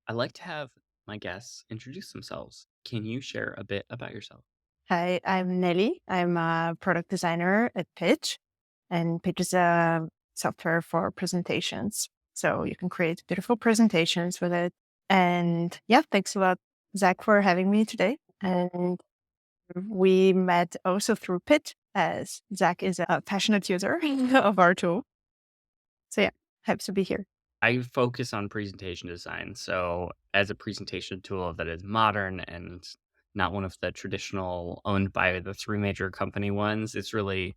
I like to have my guests introduce themselves. Can you share a bit about yourself? Hi, I'm Nelly. I'm a product designer at Pitch, and Pitch is a software for presentations. So you can create beautiful presentations with it. And yeah, thanks a lot, Zach, for having me today. And we met also through Pitch, as Zach is a passionate user of our tool. So yeah, happy to be here. I focus on presentation design. So, as a presentation tool that is modern and not one of the traditional owned by the three major company ones, it's really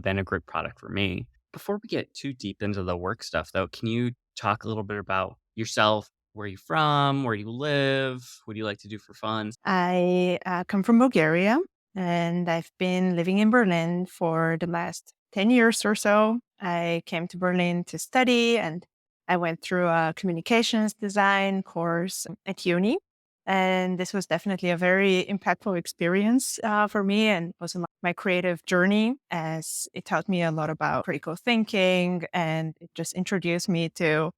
been a great product for me. Before we get too deep into the work stuff, though, can you talk a little bit about yourself? Where you from? Where you live? What do you like to do for fun? I come from Bulgaria, and I've been living in Berlin for the last 10 years or so. I came to Berlin to study, and I went through a communications design course at uni. And this was definitely a very impactful experience for me and also my creative journey, as it taught me a lot about critical thinking, and it just introduced me to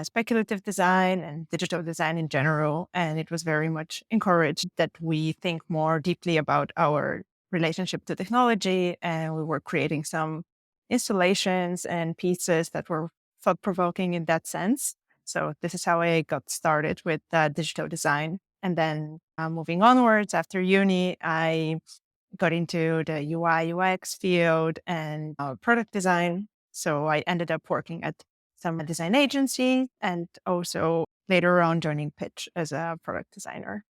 speculative design and digital design in general. And it was very much encouraged that we think more deeply about our relationship to technology. And we were creating some installations and pieces that were thought provoking in that sense. So this is how I got started with digital design. And then moving onwards after uni, I got into the UI UX field and product design. So I ended up working at some design agency and also later on joining Pitch as a product designer.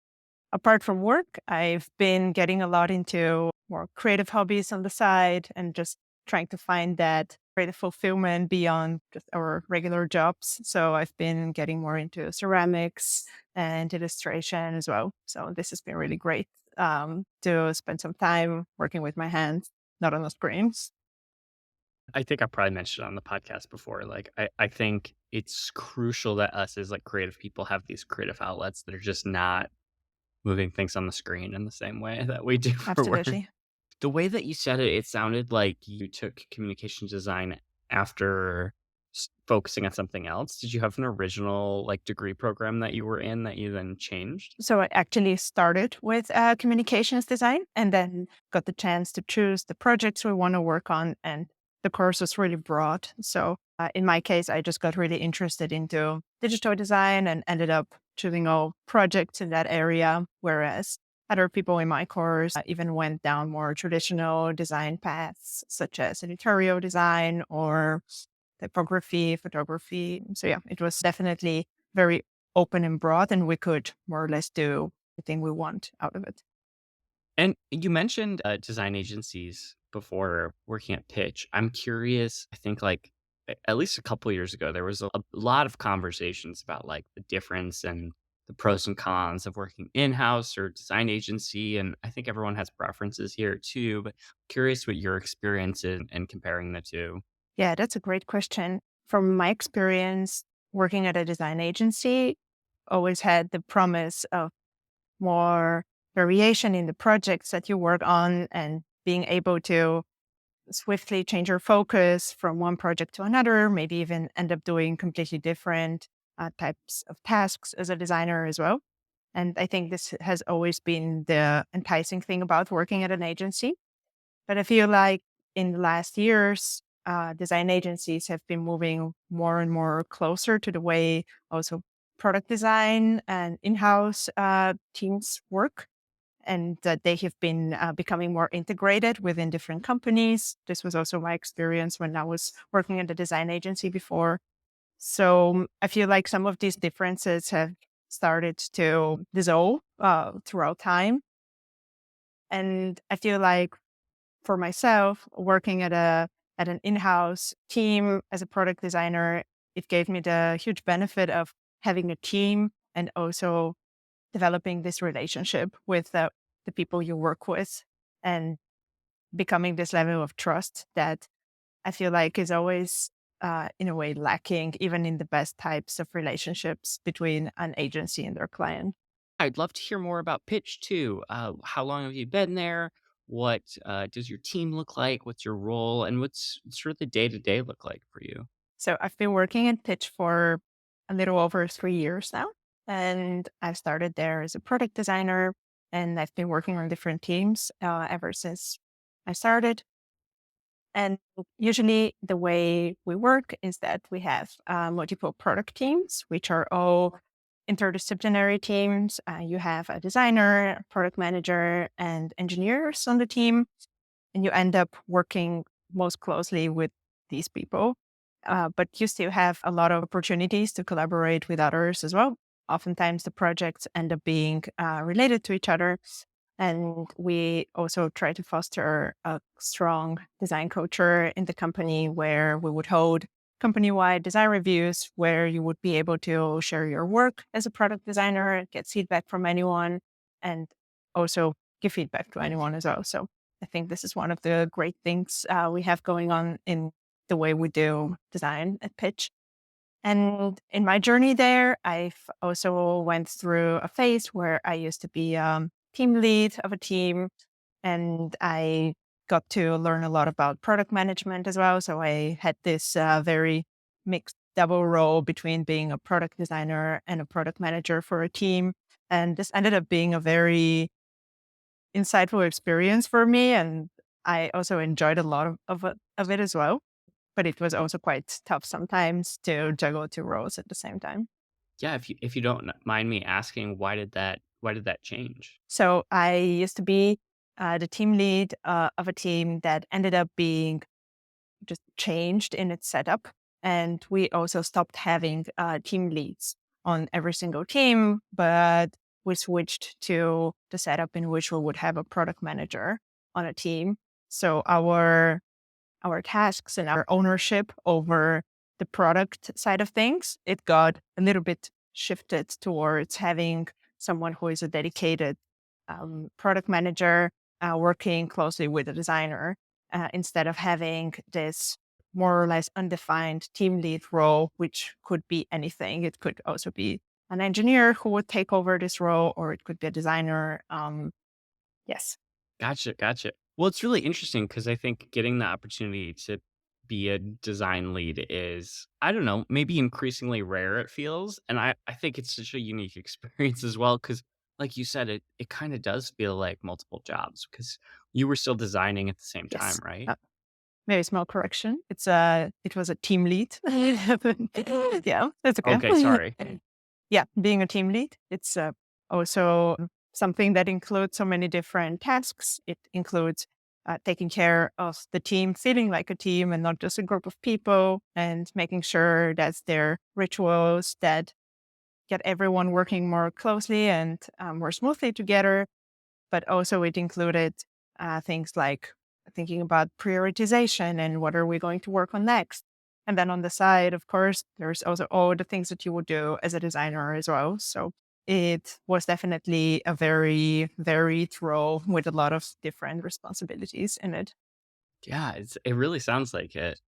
Apart from work, I've been getting a lot into more creative hobbies on the side and just trying to find that creative fulfillment beyond just our regular jobs. So I've been getting more into ceramics and illustration as well. So this has been really great to spend some time working with my hands, not on the screens. I think I probably mentioned it on the podcast before. I think it's crucial that us as like creative people have these creative outlets that are just not moving things on the screen in the same way that we do for work. Absolutely. The way that you said it, it sounded like you took communication design after focusing on something else. Did you have an original like degree program that you were in that you then changed? So I actually started with communications design and then got the chance to choose the projects we want to work on. And the course was really broad. So in my case, I just got really interested into digital design and ended up choosing all projects in that area. Whereas other people in my course even went down more traditional design paths, such as editorial design or typography, photography. So yeah, it was definitely very open and broad, and we could more or less do anything we want out of it. And you mentioned design agencies before working at Pitch. I'm curious. I think like at least a couple years ago, there was a lot of conversations about like the difference and the pros and cons of working in house or design agency. And I think everyone has preferences here too. But curious what your experience is and comparing the two. Yeah, that's a great question. From my experience working at a design agency, always had the promise of more variation in the projects that you work on and being able to swiftly change your focus from one project to another, maybe even end up doing completely different types of tasks as a designer as well. And I think this has always been the enticing thing about working at an agency. But I feel like in the last years, design agencies have been moving more and more closer to the way also product design and in-house teams work, and that they have been becoming more integrated within different companies. This was also my experience when I was working at a design agency before. So I feel like some of these differences have started to dissolve throughout time. And I feel like for myself, working at an in-house team as a product designer, it gave me the huge benefit of having a team and also developing this relationship with the people you work with and becoming this level of trust that I feel like is always in a way lacking even in the best types of relationships between an agency and their client. I'd love to hear more about Pitch too. How long have you been there? What does your team look like? What's your role? And what's sort of the day to day look like for you? So I've been working in Pitch for a little over 3 years now. And I started there as a product designer, and I've been working on different teams ever since I started. And usually, the way we work is that we have multiple product teams, which are all interdisciplinary teams. You have a designer, a product manager, and engineers on the team, and you end up working most closely with these people. But you still have a lot of opportunities to collaborate with others as well. Oftentimes, the projects end up being related to each other. And we also try to foster a strong design culture in the company where we would hold company wide design reviews where you would be able to share your work as a product designer, get feedback from anyone, and also give feedback to anyone as well. So I think this is one of the great things we have going on in the way we do design at Pitch. And in my journey there, I've also went through a phase where I used to be team lead of a team, and I got to learn a lot about product management as well. So I had this very mixed double role between being a product designer and a product manager for a team. And this ended up being a very insightful experience for me, and I also enjoyed a lot of it as well. But it was also quite tough sometimes to juggle two roles at the same time. Yeah, if you don't mind me asking, why did that change? So I used to be the team lead of a team that ended up being just changed in its setup. And we also stopped having team leads on every single team, but we switched to the setup in which we would have a product manager on a team. So our tasks and our ownership over the product side of things, it got a little bit shifted towards having someone who is a dedicated product manager working closely with a designer instead of having this more or less undefined team lead role, which could be anything. It could also be an engineer who would take over this role, or it could be a designer. Yes. Gotcha, gotcha. Well, it's really interesting because I think getting the opportunity to be a design lead is, I don't know, maybe increasingly rare it feels. And I think it's such a unique experience as well. Cause like you said, it kind of does feel like multiple jobs because you were still designing at the same time, Yes. right? Very small correction. It was a team lead. Yeah, that's okay. Okay, sorry. Yeah, being a team lead, it's also something that includes so many different tasks. It includes taking care of the team, feeling like a team and not just a group of people, and making sure that there are rituals that get everyone working more closely and more smoothly together. But also it included things like thinking about prioritization and what are we going to work on next. And then on the side, of course, there's also all the things that you would do as a designer as well. So it was definitely a very varied role with a lot of different responsibilities in it. Yeah, it really sounds like it.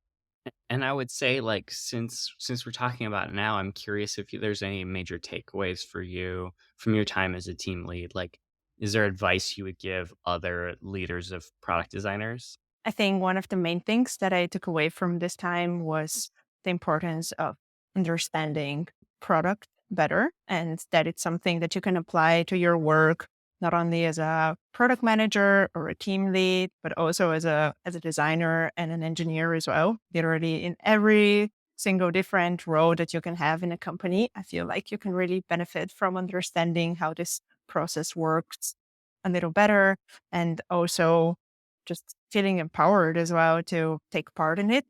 And I would say, like, since we're talking about it now, I'm curious if there's any major takeaways for you from your time as a team lead. Like, is there advice you would give other leaders of product designers? I think one of the main things that I took away from this time was the importance of understanding product better, and that it's something that you can apply to your work not only as a product manager or a team lead, but also as a designer and an engineer as well. Literally in every single different role that you can have in a company, I feel like you can really benefit from understanding how this process works a little better, and also just feeling empowered as well to take part in it,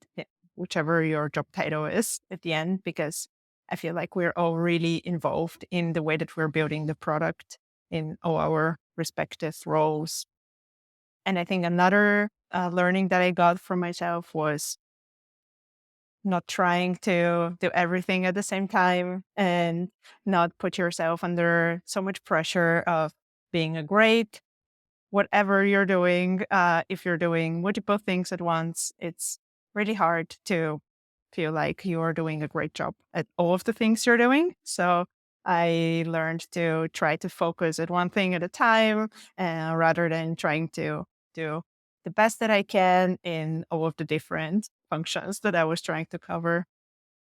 whichever your job title is at the end, because I feel like we're all really involved in the way that we're building the product in all our respective roles. And I think another learning that I got from myself was not trying to do everything at the same time and not put yourself under so much pressure of being a great whatever you're doing. If you're doing multiple things at once, it's really hard to feel like you're doing a great job at all of the things you're doing. So I learned to try to focus at one thing at a time rather than trying to do the best that I can in all of the different functions that I was trying to cover.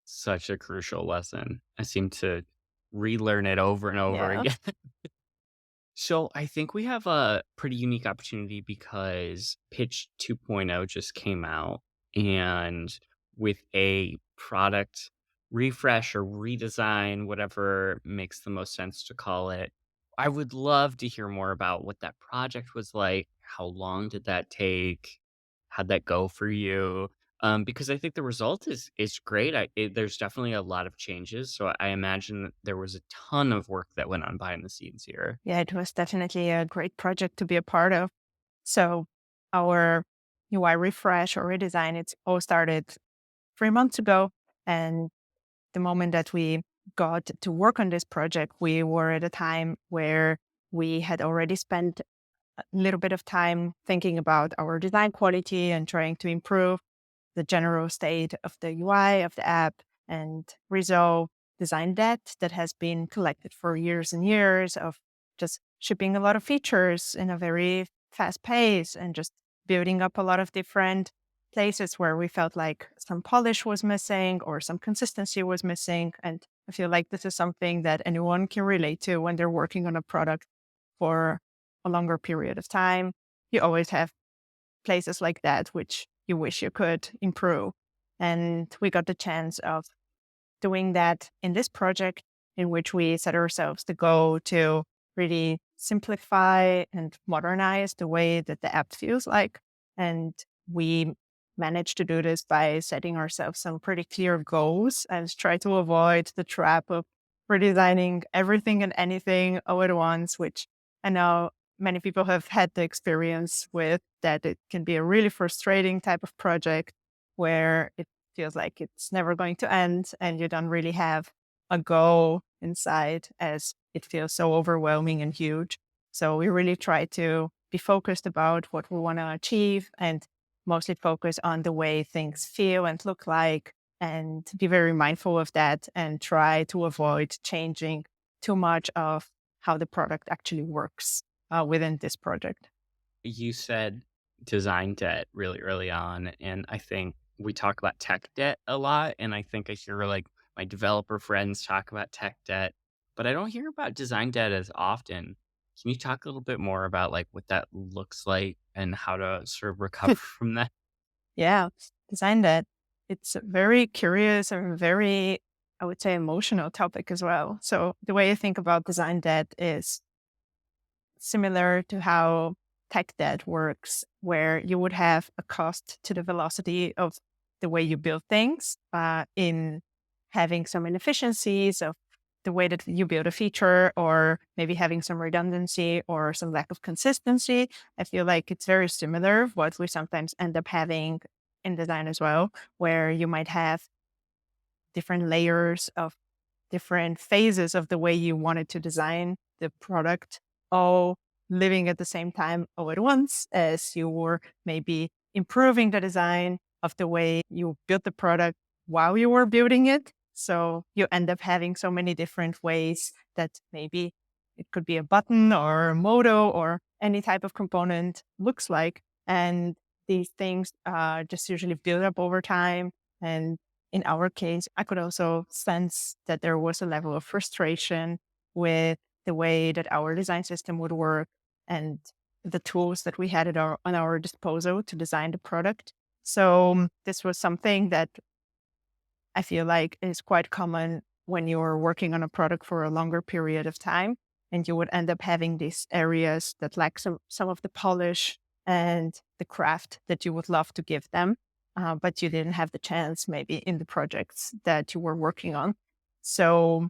Such a crucial lesson. I seem to relearn it over and over Yeah. again. So I think we have a pretty unique opportunity because Pitch 2.0 just came out, and with a product refresh or redesign, whatever makes the most sense to call it, I would love to hear more about what that project was like. How long did that take? How'd that go for you? Because I think the result is great. There's definitely a lot of changes, so I imagine that there was a ton of work that went on behind the scenes here. Yeah, it was definitely a great project to be a part of. So our UI refresh or redesign, it's all started 3 months ago. And the moment that we got to work on this project, we were at a time where we had already spent a little bit of time thinking about our design quality and trying to improve the general state of the UI of the app and resolve design debt that has been collected for years and years of just shipping a lot of features in a very fast pace and just building up a lot of different places where we felt like some polish was missing or some consistency was missing. And I feel like this is something that anyone can relate to when they're working on a product for a longer period of time. You always have places like that which you wish you could improve. And we got the chance of doing that in this project, in which we set ourselves the goal to really simplify and modernize the way that the app feels like. And we managed to do this by setting ourselves some pretty clear goals and try to avoid the trap of redesigning everything and anything all at once, which I know many people have had the experience with, that it can be a really frustrating type of project where it feels like it's never going to end and you don't really have a goal inside as it feels so overwhelming and huge. So we really try to be focused about what we want to achieve and mostly focus on the way things feel and look like and be very mindful of that and try to avoid changing too much of how the product actually works within this project. You said design debt really early on, and I think we talk about tech debt a lot, and I think I hear, like, my developer friends talk about tech debt, but I don't hear about design debt as often. Can you talk a little bit more about, like, what that looks like and how to sort of recover from that? Yeah, design that. It's a very curious and very, I would say, emotional topic as well. So the way I think about design debt is similar to how tech debt works, where you would have a cost to the velocity of the way you build things in having some inefficiencies of the way that you build a feature, or maybe having some redundancy or some lack of consistency. I feel like it's very similar what we sometimes end up having in design as well, where you might have different layers of different phases of the way you wanted to design the product, all living at the same time all at once, as you were maybe improving the design of the way you built the product while you were building it. So you end up having so many different ways that maybe it could be a button or a modo or any type of component looks like. And these things just usually build up over time. And in our case, I could also sense that there was a level of frustration with the way that our design system would work and the tools that we had on our disposal to design the product. So this was something that I feel like is quite common when you're working on a product for a longer period of time. And you would end up having these areas that lack some of the polish and the craft that you would love to give them, but you didn't have the chance maybe in the projects that you were working on. So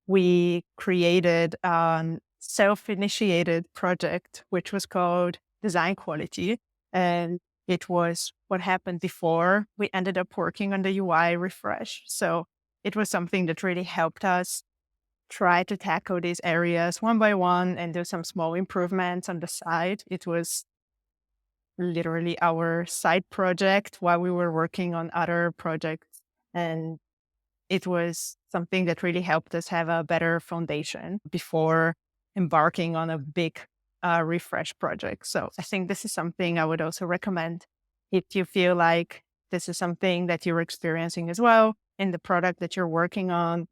we created a self-initiated project, which was called Design Quality. And it was what happened before we ended up working on the UI refresh. So it was something that really helped us try to tackle these areas one by one and do some small improvements on the side. It was literally our side project while we were working on other projects. And it was something that really helped us have a better foundation before embarking on a big refresh project. So I think this is something I would also recommend if you feel like this is something that you're experiencing as well in the product that you're working on.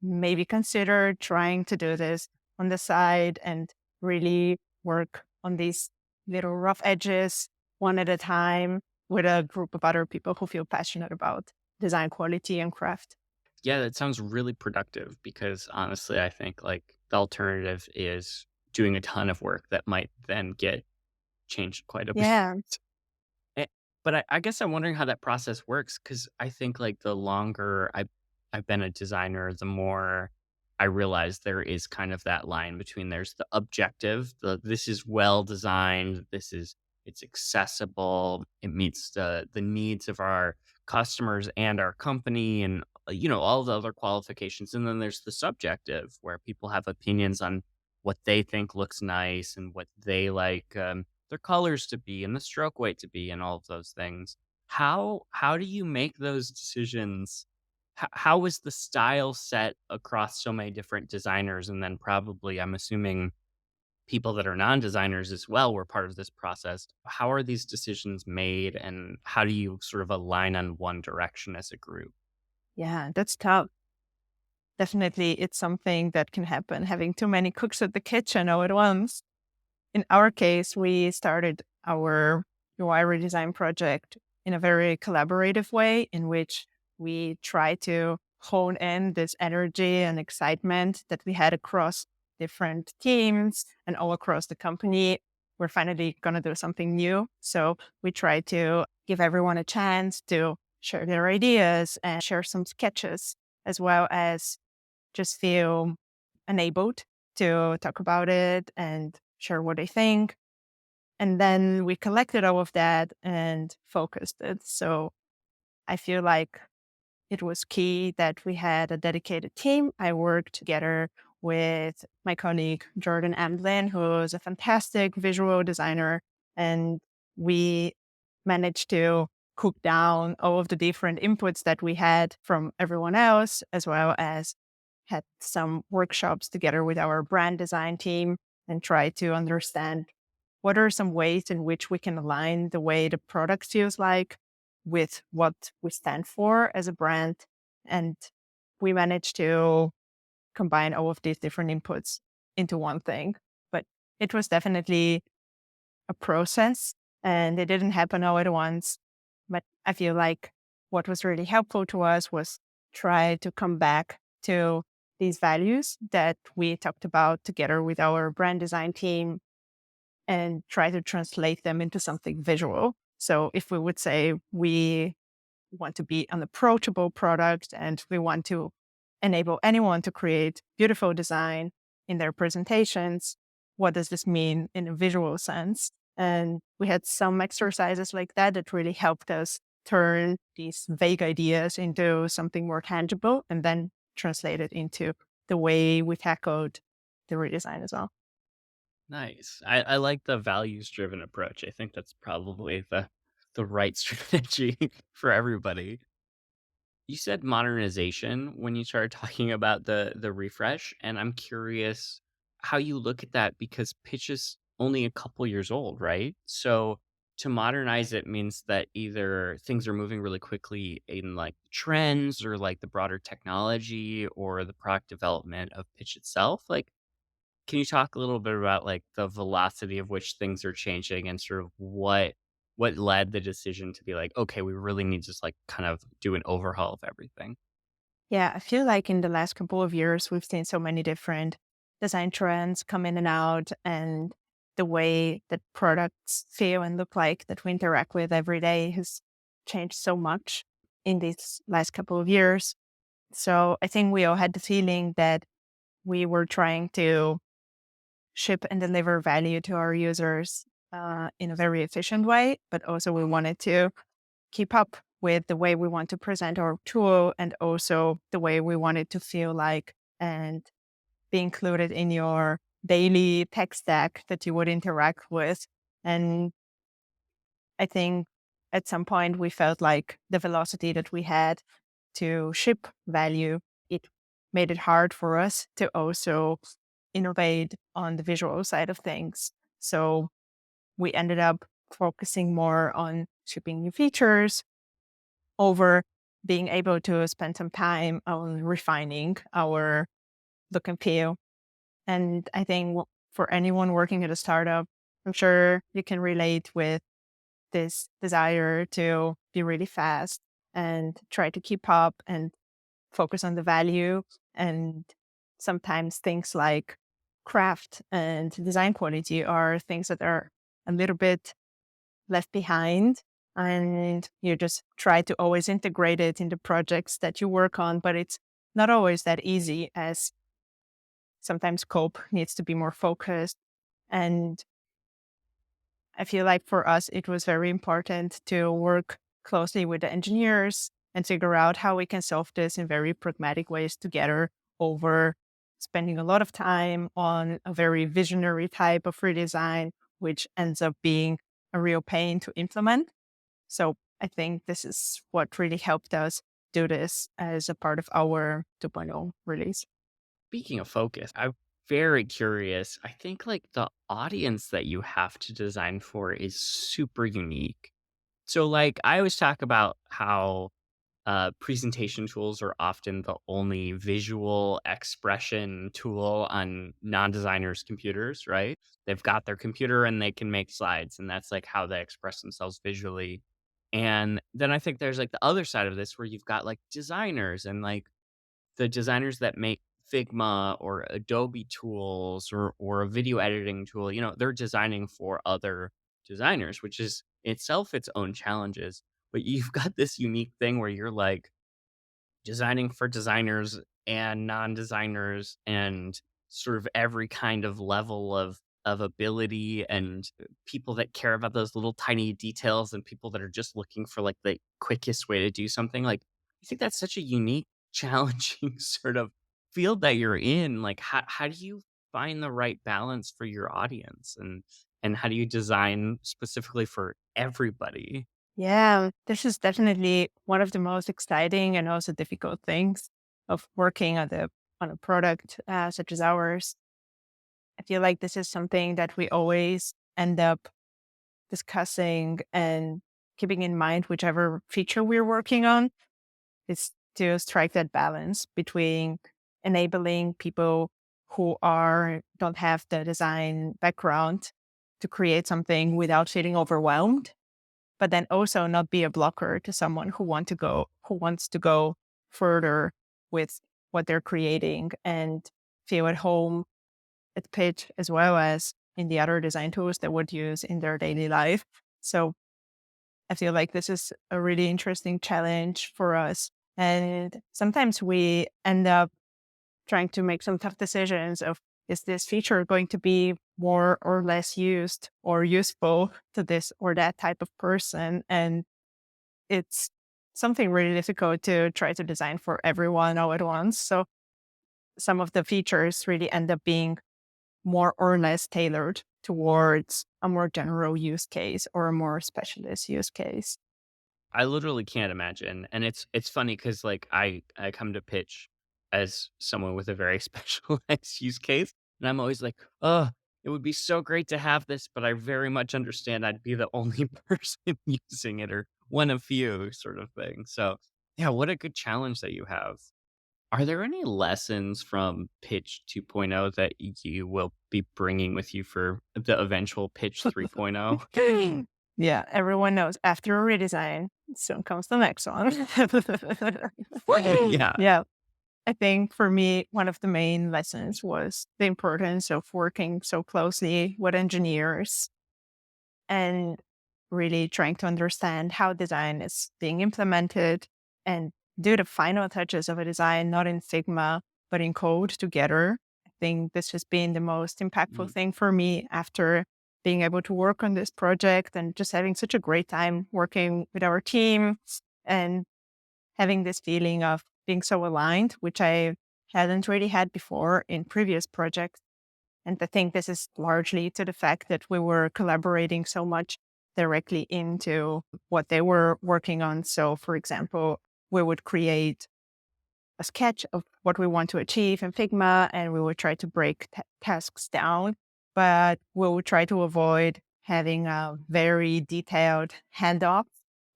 maybe consider trying to do this on the side and really work on these little rough edges one at a time with a group of other people who feel passionate about design quality and craft. Yeah, that sounds really productive because honestly, I think like the alternative is doing a ton of work that might then get changed quite a bit. Yeah. Eh, but I guess I'm wondering how that process works because I think like the longer I've been a designer, the more I realize there is kind of that line between there's the objective, the this is well designed, it's accessible, it meets the needs of our customers and our company and all the other qualifications. And then there's the subjective where people have opinions on what they think looks nice and what they like. Their colors to be and the stroke weight to be and all of those things. How do you make those decisions? How is the style set across so many different designers? And then probably I'm assuming people that are non-designers as well were part of this process. How are these decisions made and how do you sort of align on one direction as a group? Yeah, that's tough. Definitely, it's something that can happen, having too many cooks at the kitchen all at once. In our case, we started our UI redesign project in a very collaborative way in which we try to hone in this energy and excitement that we had across different teams and all across the company. We're finally going to do something new. So we try to give everyone a chance to share their ideas and share some sketches, as well as just feel enabled to talk about it and share what they think. And then we collected all of that and focused it. So I feel like it was key that we had a dedicated team. I worked together with my colleague Jordan Amblin, who is a fantastic visual designer, and we managed to cook down all of the different inputs that we had from everyone else, as well as had some workshops together with our brand design team and try to understand what are some ways in which we can align the way the product feels like with what we stand for as a brand. And we managed to combine all of these different inputs into one thing. But it was definitely a process and it didn't happen all at once. But I feel like what was really helpful to us was try to come back to these values that we talked about together with our brand design team and try to translate them into something visual. So if we would say we want to be an approachable product and we want to enable anyone to create beautiful design in their presentations, what does this mean in a visual sense? And we had some exercises like that that really helped us turn these vague ideas into something more tangible and then translate it into the way we tackled the redesign as well. Nice. I like the values driven approach. I think that's probably the right strategy for everybody. You said modernization when you started talking about the refresh, and I'm curious how you look at that because pitch is only a couple years old, right? So to modernize it means that either things are moving really quickly in like trends or like the broader technology or the product development of pitch itself. Like can you talk a little bit about, like, the velocity of which things are changing and sort of what led the decision to be like, "Okay, we really need to just, like, kind of do an overhaul of everything?" Yeah, I feel like in the last couple of years, we've seen so many different design trends come in and out, and the way that products feel and look like that we interact with every day has changed so much in these last couple of years. So I think we all had the feeling that we were trying to ship and deliver value to our users in a very efficient way, but also we wanted to keep up with the way we want to present our tool and also the way we want it to feel like and be included in your daily tech stack that you would interact with. And I think at some point we felt like the velocity that we had to ship value, it made it hard for us to also innovate on the visual side of things. So we ended up focusing more on shipping new features over being able to spend some time on refining our look and feel. And I think for anyone working at a startup, I'm sure you can relate with this desire to be really fast and try to keep up and focus on the value. And sometimes things like craft and design quality are things that are a little bit left behind. And you just try to always integrate it into projects that you work on, but it's not always that easy, as sometimes scope needs to be more focused. And I feel like for us, it was very important to work closely with the engineers and figure out how we can solve this in very pragmatic ways together over spending a lot of time on a very visionary type of redesign, which ends up being a real pain to implement. So I think this is what really helped us do this as a part of our 2.0 release. Speaking of focus, I'm very curious. I think like the audience that you have to design for is super unique. So like I always talk about how presentation tools are often the only visual expression tool on non-designers' computers, right? They've got their computer and they can make slides, and that's like how they express themselves visually. And then I think there's like the other side of this where you've got like designers and like the designers that make Figma or Adobe tools or a video editing tool, they're designing for other designers, which is itself its own challenges. But you've got this unique thing where you're like designing for designers and non-designers and sort of every kind of level of ability and people that care about those little tiny details and people that are just looking for like the quickest way to do something. Like I think that's such a unique challenging sort of field that you're in. Like how do you find the right balance for your audience and how do you design specifically for everybody? Yeah, this is definitely one of the most exciting and also difficult things of working on a product such as ours. I feel like this is something that we always end up discussing and keeping in mind, whichever feature we're working on, is to strike that balance between enabling people who are don't have the design background to create something without feeling overwhelmed, but then also not be a blocker to someone who wants to go further with what they're creating and feel at home at pitch as well as in the other design tools they would use in their daily life. So I feel like this is a really interesting challenge for us. And sometimes we end up trying to make some tough decisions of, is this feature going to be more or less used or useful to this or that type of person? And it's something really difficult to try to design for everyone all at once. So some of the features really end up being more or less tailored towards a more general use case or a more specialist use case. I literally can't imagine, and it's funny because like, I come to pitch as someone with a very specialized use case, and I'm always like, "Oh, it would be so great to have this, but I very much understand I'd be the only person using it or one of few," sort of thing, so, yeah, what a good challenge that you have. Are there any lessons from Pitch 2.0 that you will be bringing with you for the eventual Pitch 3.0? Yeah, everyone knows after a redesign, soon comes the next one. Yeah. Yeah, I think for me, one of the main lessons was the importance of working so closely with engineers and really trying to understand how design is being implemented and do the final touches of a design, not in Figma, but in code together. I think this has been the most impactful Mm. thing for me after being able to work on this project and just having such a great time working with our team and having this feeling of being so aligned, which I hadn't really had before in previous projects. And I think this is largely to the fact that we were collaborating so much directly into what they were working on. So, for example, we would create a sketch of what we want to achieve in Figma, and we would try to break tasks down, but we would try to avoid having a very detailed handoff,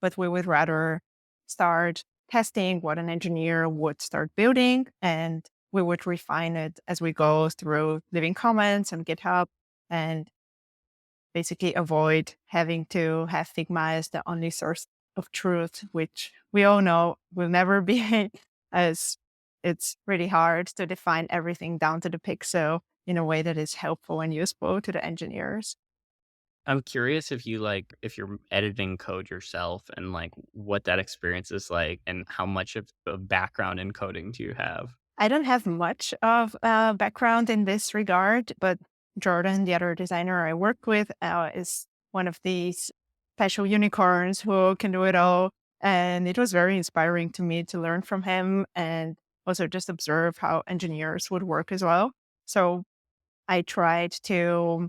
but we would rather start testing what an engineer would start building, and we would refine it as we go through leaving comments on GitHub and basically avoid having to have Figma as the only source of truth, which we all know will never be, as it's really hard to define everything down to the pixel in a way that is helpful and useful to the engineers. I'm curious if you if you're editing code yourself and what that experience is like and how much of a background in coding do you have? I don't have much of a background in this regard, but Jordan, the other designer I work with, is one of these special unicorns who can do it all. And it was very inspiring to me to learn from him and also just observe how engineers would work as well. So I tried to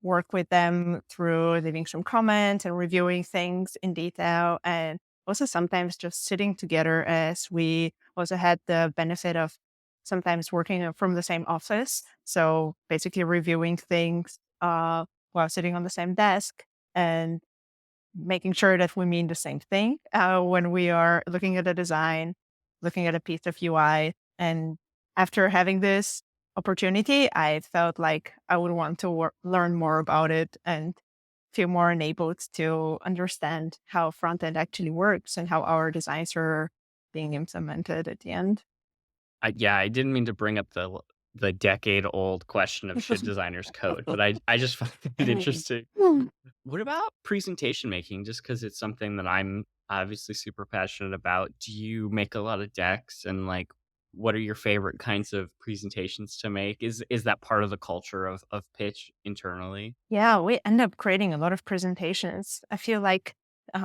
work with them through leaving some comments and reviewing things in detail. And also sometimes just sitting together, as we also had the benefit of sometimes working from the same office. So basically reviewing things while sitting on the same desk and making sure that we mean the same thing when we are looking at a design, looking at a piece of UI. And after having this opportunity, I felt like I would want to learn more about it and feel more enabled to understand how front end actually works and how our designs are being implemented at the end. Yeah, I didn't mean to bring up the decade-old question of should designers code, but I just find it interesting. What about presentation making? Just because it's something that I'm obviously super passionate about. Do you make a lot of decks and what are your favorite kinds of presentations to make? Is that part of the culture of pitch internally? Yeah, we end up creating a lot of presentations. I feel like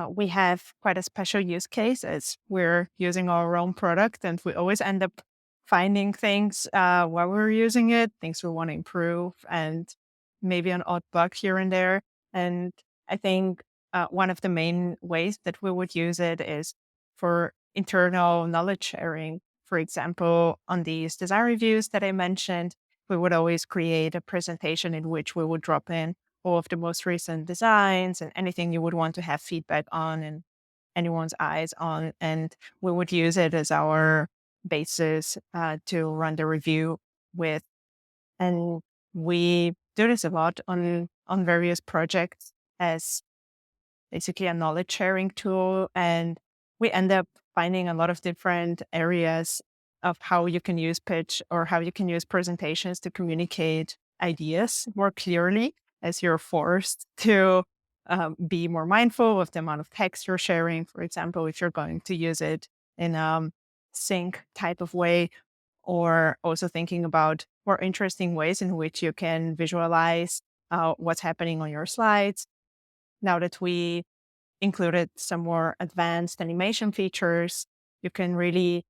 we have quite a special use case as we're using our own product, and we always end up finding things while we're using it, things we want to improve, and maybe an odd bug here and there. And I think one of the main ways that we would use it is for internal knowledge sharing. For example, on these design reviews that I mentioned, we would always create a presentation in which we would drop in all of the most recent designs and anything you would want to have feedback on and anyone's eyes on. And we would use it as our basis to run the review with. And we do this a lot on various projects as basically a knowledge sharing tool. And we end up finding a lot of different areas of how you can use pitch or how you can use presentations to communicate ideas more clearly, as you're forced to be more mindful of the amount of text you're sharing. For example, if you're going to use it in a sync type of way, or also thinking about more interesting ways in which you can visualize what's happening on your slides. Now that we included some more advanced animation features, you can really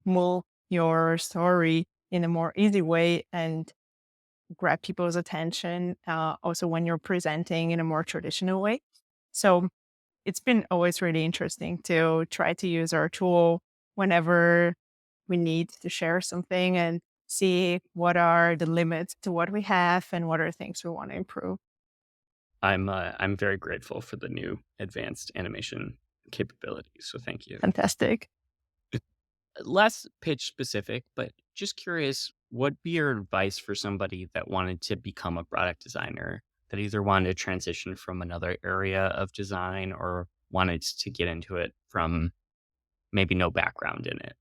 move your story in a more easy way and grab people's attention, also when you're presenting in a more traditional way. So it's been always really interesting to try to use our tool whenever we need to share something and see what are the limits to what we have and what are things we want to improve. I'm very grateful for the new advanced animation capabilities. So thank you. Fantastic. Less pitch specific, but just curious, what'd be your advice for somebody that wanted to become a product designer that either wanted to transition from another area of design or wanted to get into it from maybe no background in it?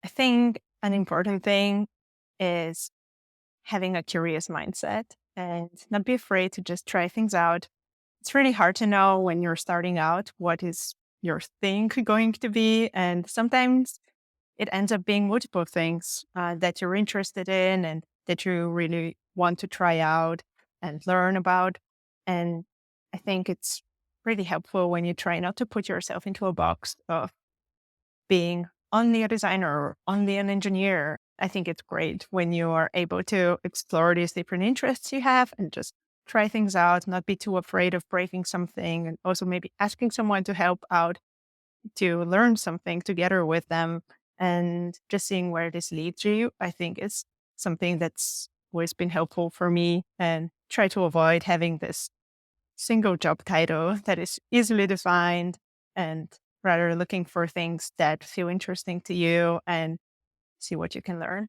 I think an important thing is having a curious mindset and not be afraid to just try things out. It's really hard to know when you're starting out what is your thing going to be. And sometimes it ends up being multiple things that you're interested in and that you really want to try out and learn about. And I think it's really helpful when you try not to put yourself into a box of being only a designer or only an engineer. I think it's great when you are able to explore these different interests you have and just try things out, not be too afraid of breaking something, and also maybe asking someone to help out to learn something together with them and just seeing where this leads you. I think is something that's always been helpful for me, and try to avoid having this single job title that is easily defined and rather looking for things that feel interesting to you and see what you can learn.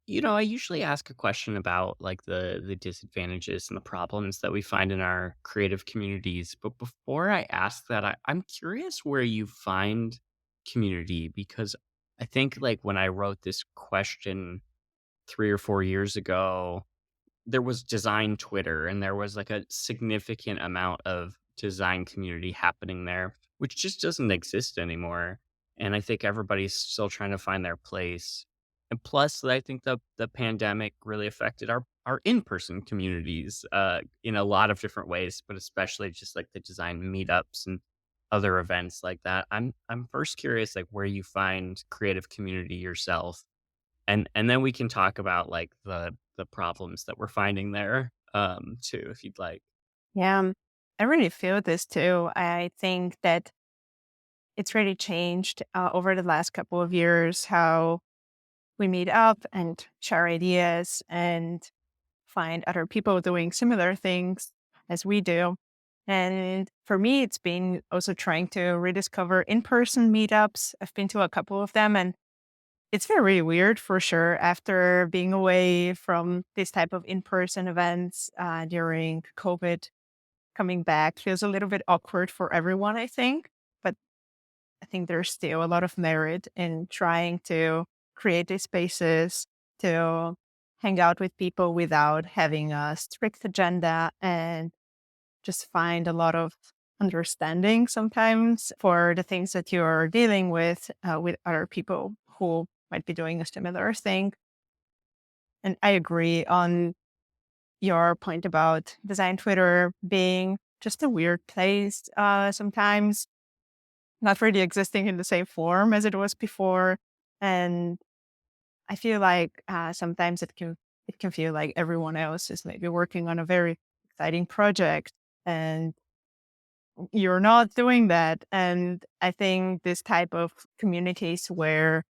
I usually ask a question about like the disadvantages and the problems that we find in our creative communities. But before I ask that, I'm curious where you find community because I think like when I wrote this question 3 or 4 years ago, there was design Twitter and there was like a significant amount of design community happening there, which just doesn't exist anymore. And I think everybody's still trying to find their place. And plus, I think the pandemic really affected our in person communities in a lot of different ways, but especially just like the design meetups and other events like that. I'm first curious like where you find creative community yourself and then we can talk about, like, the problems that we're finding there, too, if you'd like. Yeah, I really feel this too. I think that it's really changed over the last couple of years how we meet up and share ideas and find other people doing similar things as we do. And for me, it's been also trying to rediscover in person meetups. I've been to a couple of them, and it's very weird for sure after being away from this type of in person events during COVID. Coming back feels a little bit awkward for everyone, I think. But I think there's still a lot of merit in trying to create these spaces to hang out with people without having a strict agenda and just find a lot of understanding sometimes for the things that you're dealing with other people who might be doing a similar thing. And I agree on your point about design Twitter being just a weird place sometimes, not really existing in the same form as it was before. And I feel like sometimes it can feel like everyone else is maybe working on a very exciting project and you're not doing that. And I think this type of communities where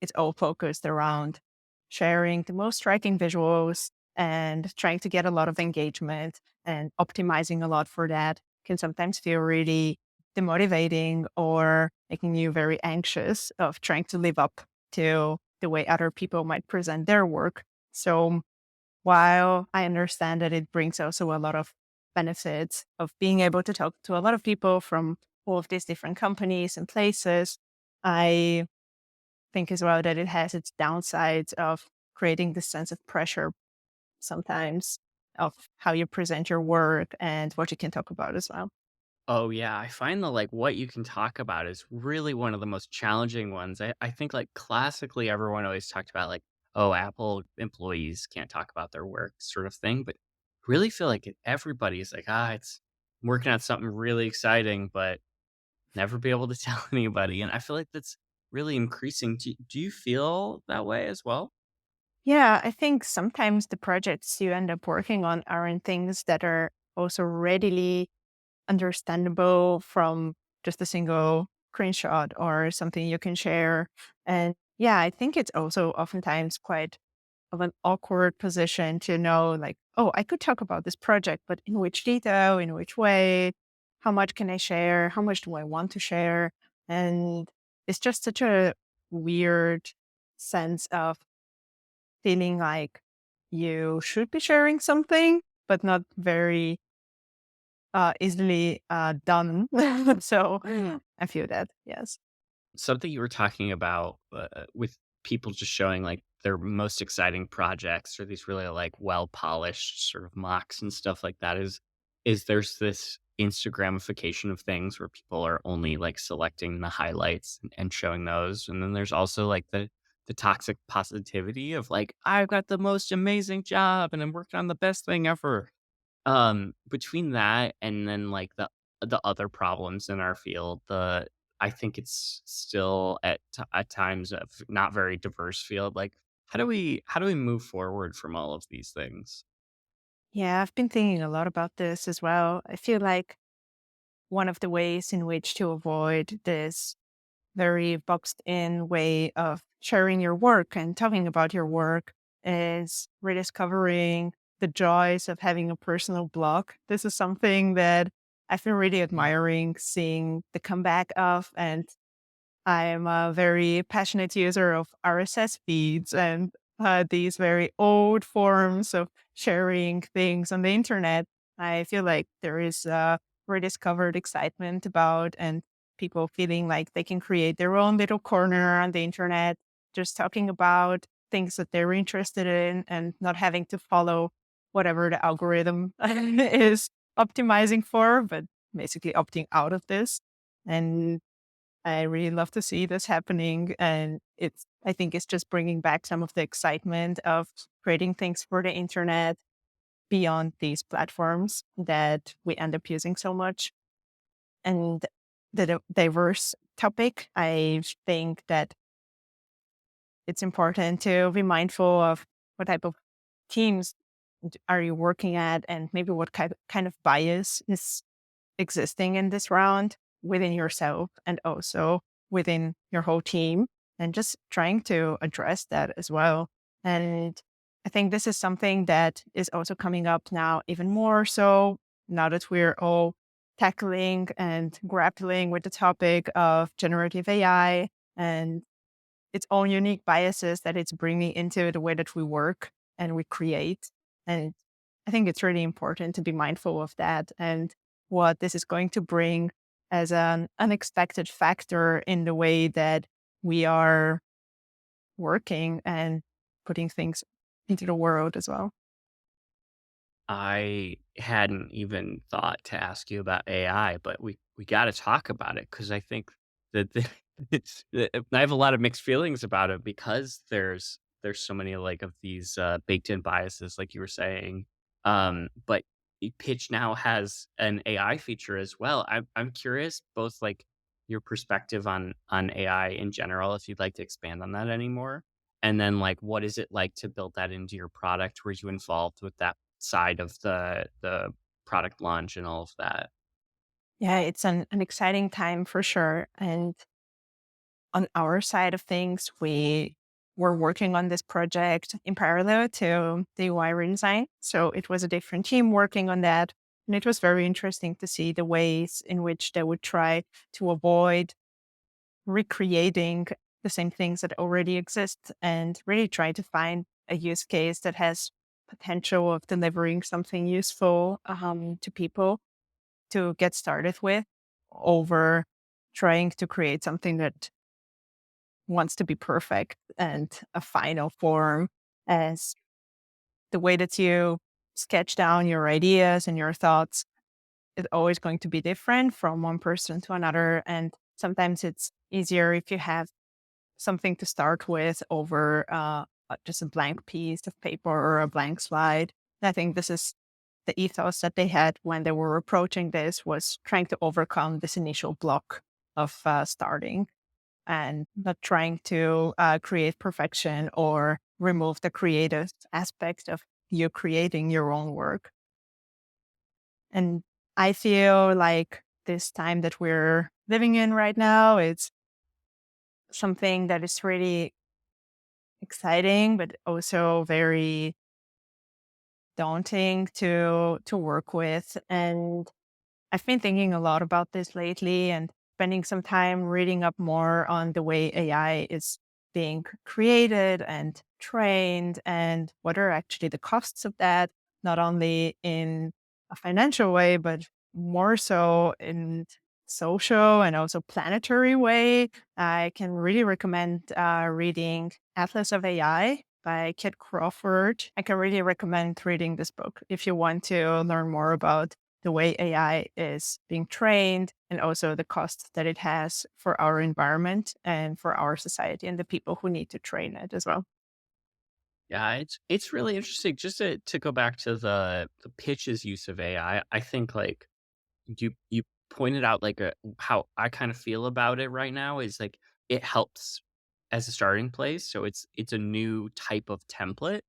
it's all focused around sharing the most striking visuals and trying to get a lot of engagement and optimizing a lot for that can sometimes feel really demotivating or making you very anxious of trying to live up to the way other people might present their work. So while I understand that it brings also a lot of benefits of being able to talk to a lot of people from all of these different companies and places, I think as well that it has its downsides of creating this sense of pressure sometimes of how you present your work and what you can talk about as well. Oh, yeah, I find that, like, what you can talk about is really one of the most challenging ones. I think, like, classically, everyone always talked about, like, "Oh, Apple employees can't talk about their work," sort of thing, but really feel like everybody's like, it's I'm working on something really exciting, but never be able to tell anybody, and I feel like that's really increasing. Do you feel that way as well? Yeah, I think sometimes the projects you end up working on aren't things that are also readily understandable from just a single screenshot or something you can share. And yeah, I think it's also oftentimes quite of an awkward position to know, like, oh, I could talk about this project, but in which detail, in which way, how much can I share? How much do I want to share? And it's just such a weird sense of feeling like you should be sharing something, but not very easily done. So I feel that, yes. Something you were talking about, with people just showing, like, their most exciting projects or these really, like, well-polished sort of mocks and stuff like that is there's this Instagramification of things where people are only, like, selecting the highlights and showing those, and then there's also, like, the toxic positivity of, like, "I've got the most amazing job, and I'm working on the best thing ever." Between that and then, like, the other problems in our field, I think it's still at times a not very diverse field, like, how do we move forward from all of these things? Yeah, I've been thinking a lot about this as well. I feel like one of the ways in which to avoid this very boxed in way of sharing your work and talking about your work is rediscovering the joys of having a personal blog. This is something that I've been really admiring seeing the comeback of, and I'm a very passionate user of RSS feeds and these very old forms of sharing things on the internet. I feel like there is a rediscovered excitement about, and people feeling like they can create their own little corner on the internet, just talking about things that they're interested in and not having to follow whatever the algorithm is optimizing for, but basically opting out of this. And I really love to see this happening. And I think it's just bringing back some of the excitement of creating things for the internet beyond these platforms that we end up using so much. And diverse topic, I think that it's important to be mindful of what type of teams are you working at, and maybe what kind of bias is existing in this round within yourself and also within your whole team, and just trying to address that as well. And I think this is something that is also coming up now even more so, now that we're all tackling and grappling with the topic of generative AI and its own unique biases that it's bringing into the way that we work and we create. And I think it's really important to be mindful of that and what this is going to bring as an unexpected factor in the way that we are working and putting things into the world as well. I hadn't even thought to ask you about AI, but we gotta talk about it because I think that I have a lot of mixed feelings about it because there's so many, like, of these, baked in biases, like you were saying. But Pitch now has an AI feature as well. I'm curious both, like, your perspective on AI in general, if you'd like to expand on that anymore, and then, like, what is it like to build that into your product? Were you involved with that side of the product launch and all of that? Yeah, it's an exciting time for sure. And on our side of things, we were working on this project in parallel to the UI redesign. So it was a different team working on that. And it was very interesting to see the ways in which they would try to avoid recreating the same things that already exist and really try to find a use case that has potential of delivering something useful to people to get started with, over trying to create something that wants to be perfect and a final form, as the way that you sketch down your ideas and your thoughts is always going to be different from one person to another. And sometimes it's easier if you have something to start with over just a blank piece of paper or a blank slide. I think this is the ethos that they had when they were approaching this, was trying to overcome this initial block of starting and not trying to create perfection or remove the creative aspect of you creating your own work. And I feel like this time that we're living in right now, it's something that is really exciting, but also very daunting to work with. And I've been thinking a lot about this lately and spending some time reading up more on the way AI is being created and trained, and what are actually the costs of that, not only in a financial way, but more so in social and also planetary way. I can really recommend reading Atlas of AI by Kit Crawford. I can really recommend reading this book if you want to learn more about the way AI is being trained and also the cost that it has for our environment and for our society and the people who need to train it as well. Yeah, it's really interesting. Just to go back to the Pitch's use of AI, I think, like, you pointed out, like, how I kind of feel about it right now is, like, it helps as a starting place, so it's a new type of template.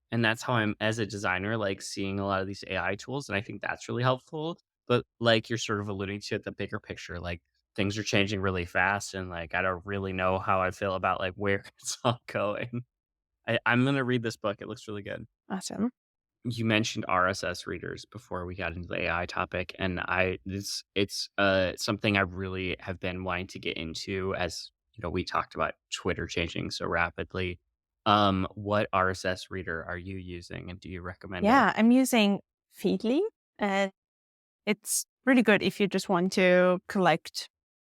And that's how I'm as a designer, like, seeing a lot of these AI tools, and I think that's really helpful. But like you're sort of alluding to, the bigger picture, like, things are changing really fast, and, like, I don't really know how I feel about, like, where it's all going. I'm gonna read this book. It looks really good. Awesome. You mentioned RSS readers before we got into the AI topic, and it's something I really have been wanting to get into as, we talked about Twitter changing so rapidly. What RSS reader are you using, and do you recommend it? Yeah, I'm using Feedly, and it's really good if you just want to collect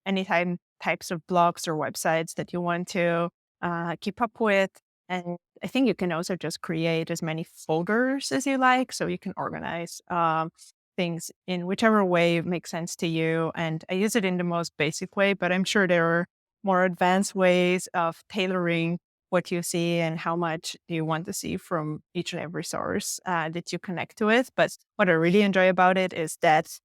any types of blogs or websites that you want to keep up with. And I think you can also just create as many folders as you like, so you can organize things in whichever way makes sense to you. And I use it in the most basic way, but I'm sure there are more advanced ways of tailoring what you see and how much do you want to see from each and every source that you connect to it. But what I really enjoy about it is that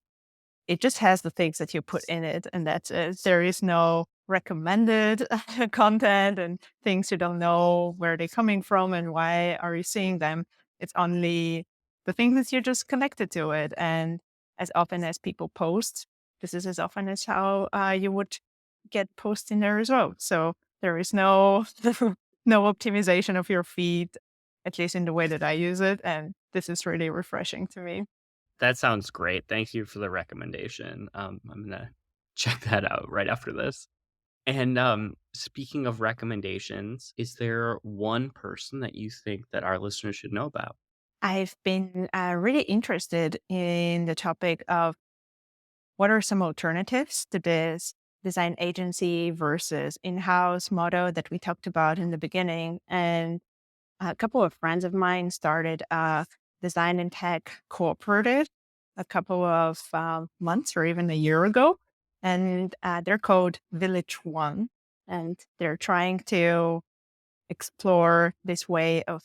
it just has the things that you put in it, and that's it. There is no recommended content and things you don't know where they're coming from and why are you seeing them. It's only the things that you're just connected to it. And as often as people post, this is as often as how you would get posts in there as well. So there is no no optimization of your feed, at least in the way that I use it. And this is really refreshing to me. That sounds great. Thank you for the recommendation. I'm gonna check that out right after this. And speaking of recommendations, is there one person that you think that our listeners should know about? I've been really interested in the topic of what are some alternatives to this design agency versus in-house model that we talked about in the beginning. And a couple of friends of mine started a design and tech cooperative a couple of months or even a year ago. And they're called Village One. And they're trying to explore this way of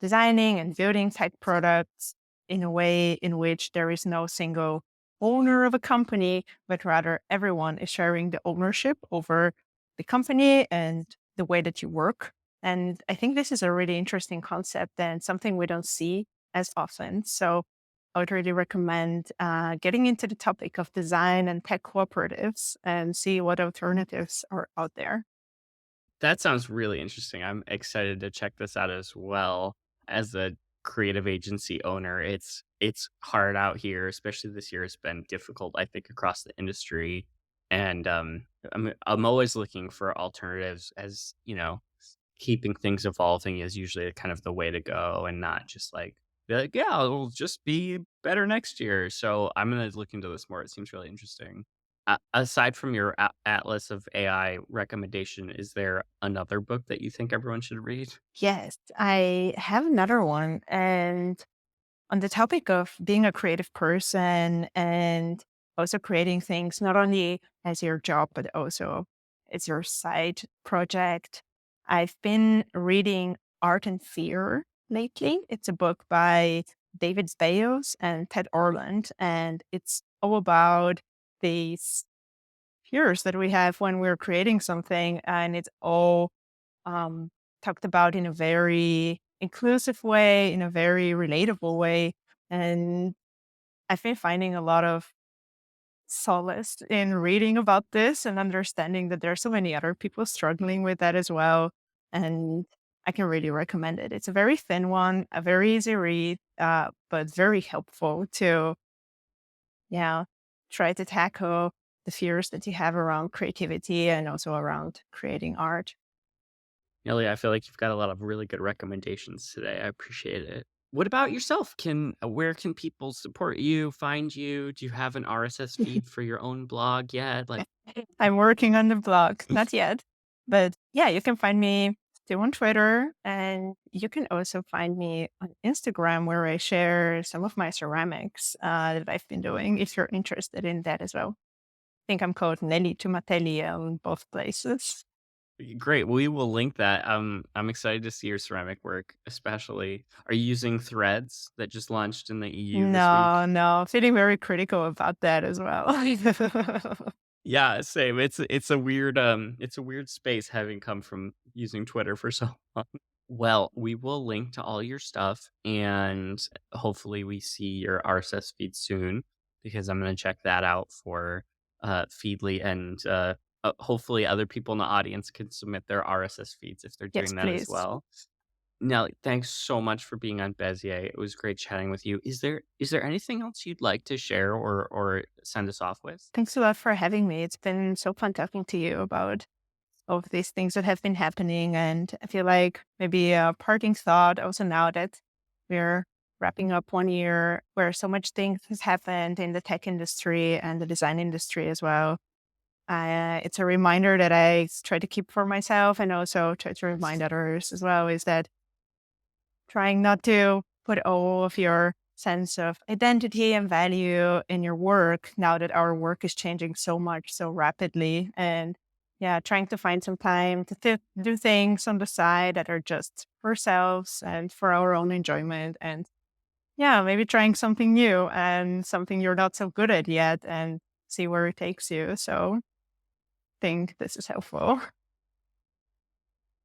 designing and building tech products in a way in which there is no single owner of a company, but rather everyone is sharing the ownership over the company and the way that you work. And I think this is a really interesting concept and something we don't see as often. So I would really recommend getting into the topic of design and tech cooperatives and see what alternatives are out there. That sounds really interesting. I'm excited to check this out as well. As a creative agency owner, it's hard out here, especially this year has been difficult, I think, across the industry. And I'm always looking for alternatives as, keeping things evolving is usually kind of the way to go and not just like be like, yeah, it'll just be better next year. So I'm gonna look into this more. It seems really interesting. Aside from your atlas of AI recommendation, is there another book that you think everyone should read? Yes, I have another one. And on the topic of being a creative person and also creating things not only as your job, but also as your side project, I've been reading Art and Fear lately. It's a book by David Bayles and Ted Orland, and it's all about these fears that we have when we're creating something, and it's all um, talked about in a very inclusive way, in a very relatable way. And I've been finding a lot of solace in reading about this and understanding that there are so many other people struggling with that as well. And I can really recommend it. It's a very thin one, a very easy read, but very helpful to, yeah, try to tackle the fears that you have around creativity and also around creating art. Ellie, I feel like you've got a lot of really good recommendations today. I appreciate it. What about yourself? Where can people support you, find you? Do you have an RSS feed for your own blog yet? Like, I'm working on the blog, not yet. But yeah, you can find me still on Twitter, and you can also find me on Instagram where I share some of my ceramics that I've been doing if you're interested in that as well. I think I'm called Nelly Tumatelli on both places. great. We will link that. I'm excited to see your ceramic work, especially. Are you using threads that just launched in the EU this No, week? no, feeling very critical about that as well. Yeah, same. It's a weird space having come from using Twitter for so long. Well, we will link to all your stuff and hopefully we see your RSS feed soon because I'm going to check that out for Feedly and hopefully other people in the audience can submit their RSS feeds if they're Yes, doing that as please. well. Nelly, thanks so much for being on Bezier. It was great chatting with you. Is there anything else you'd like to share or send us off with? Thanks a lot for having me. It's been so fun talking to you about all of these things that have been happening. And I feel like maybe a parting thought also now that we're wrapping up 1 year where so much things has happened in the tech industry and the design industry as well. It's a reminder that I try to keep for myself and also try to remind others as well is that trying not to put all of your sense of identity and value in your work now that our work is changing so much so rapidly. And yeah, trying to find some time to do things on the side that are just for ourselves and for our own enjoyment. And yeah, maybe trying something new and something you're not so good at yet and see where it takes you. So I think this is helpful.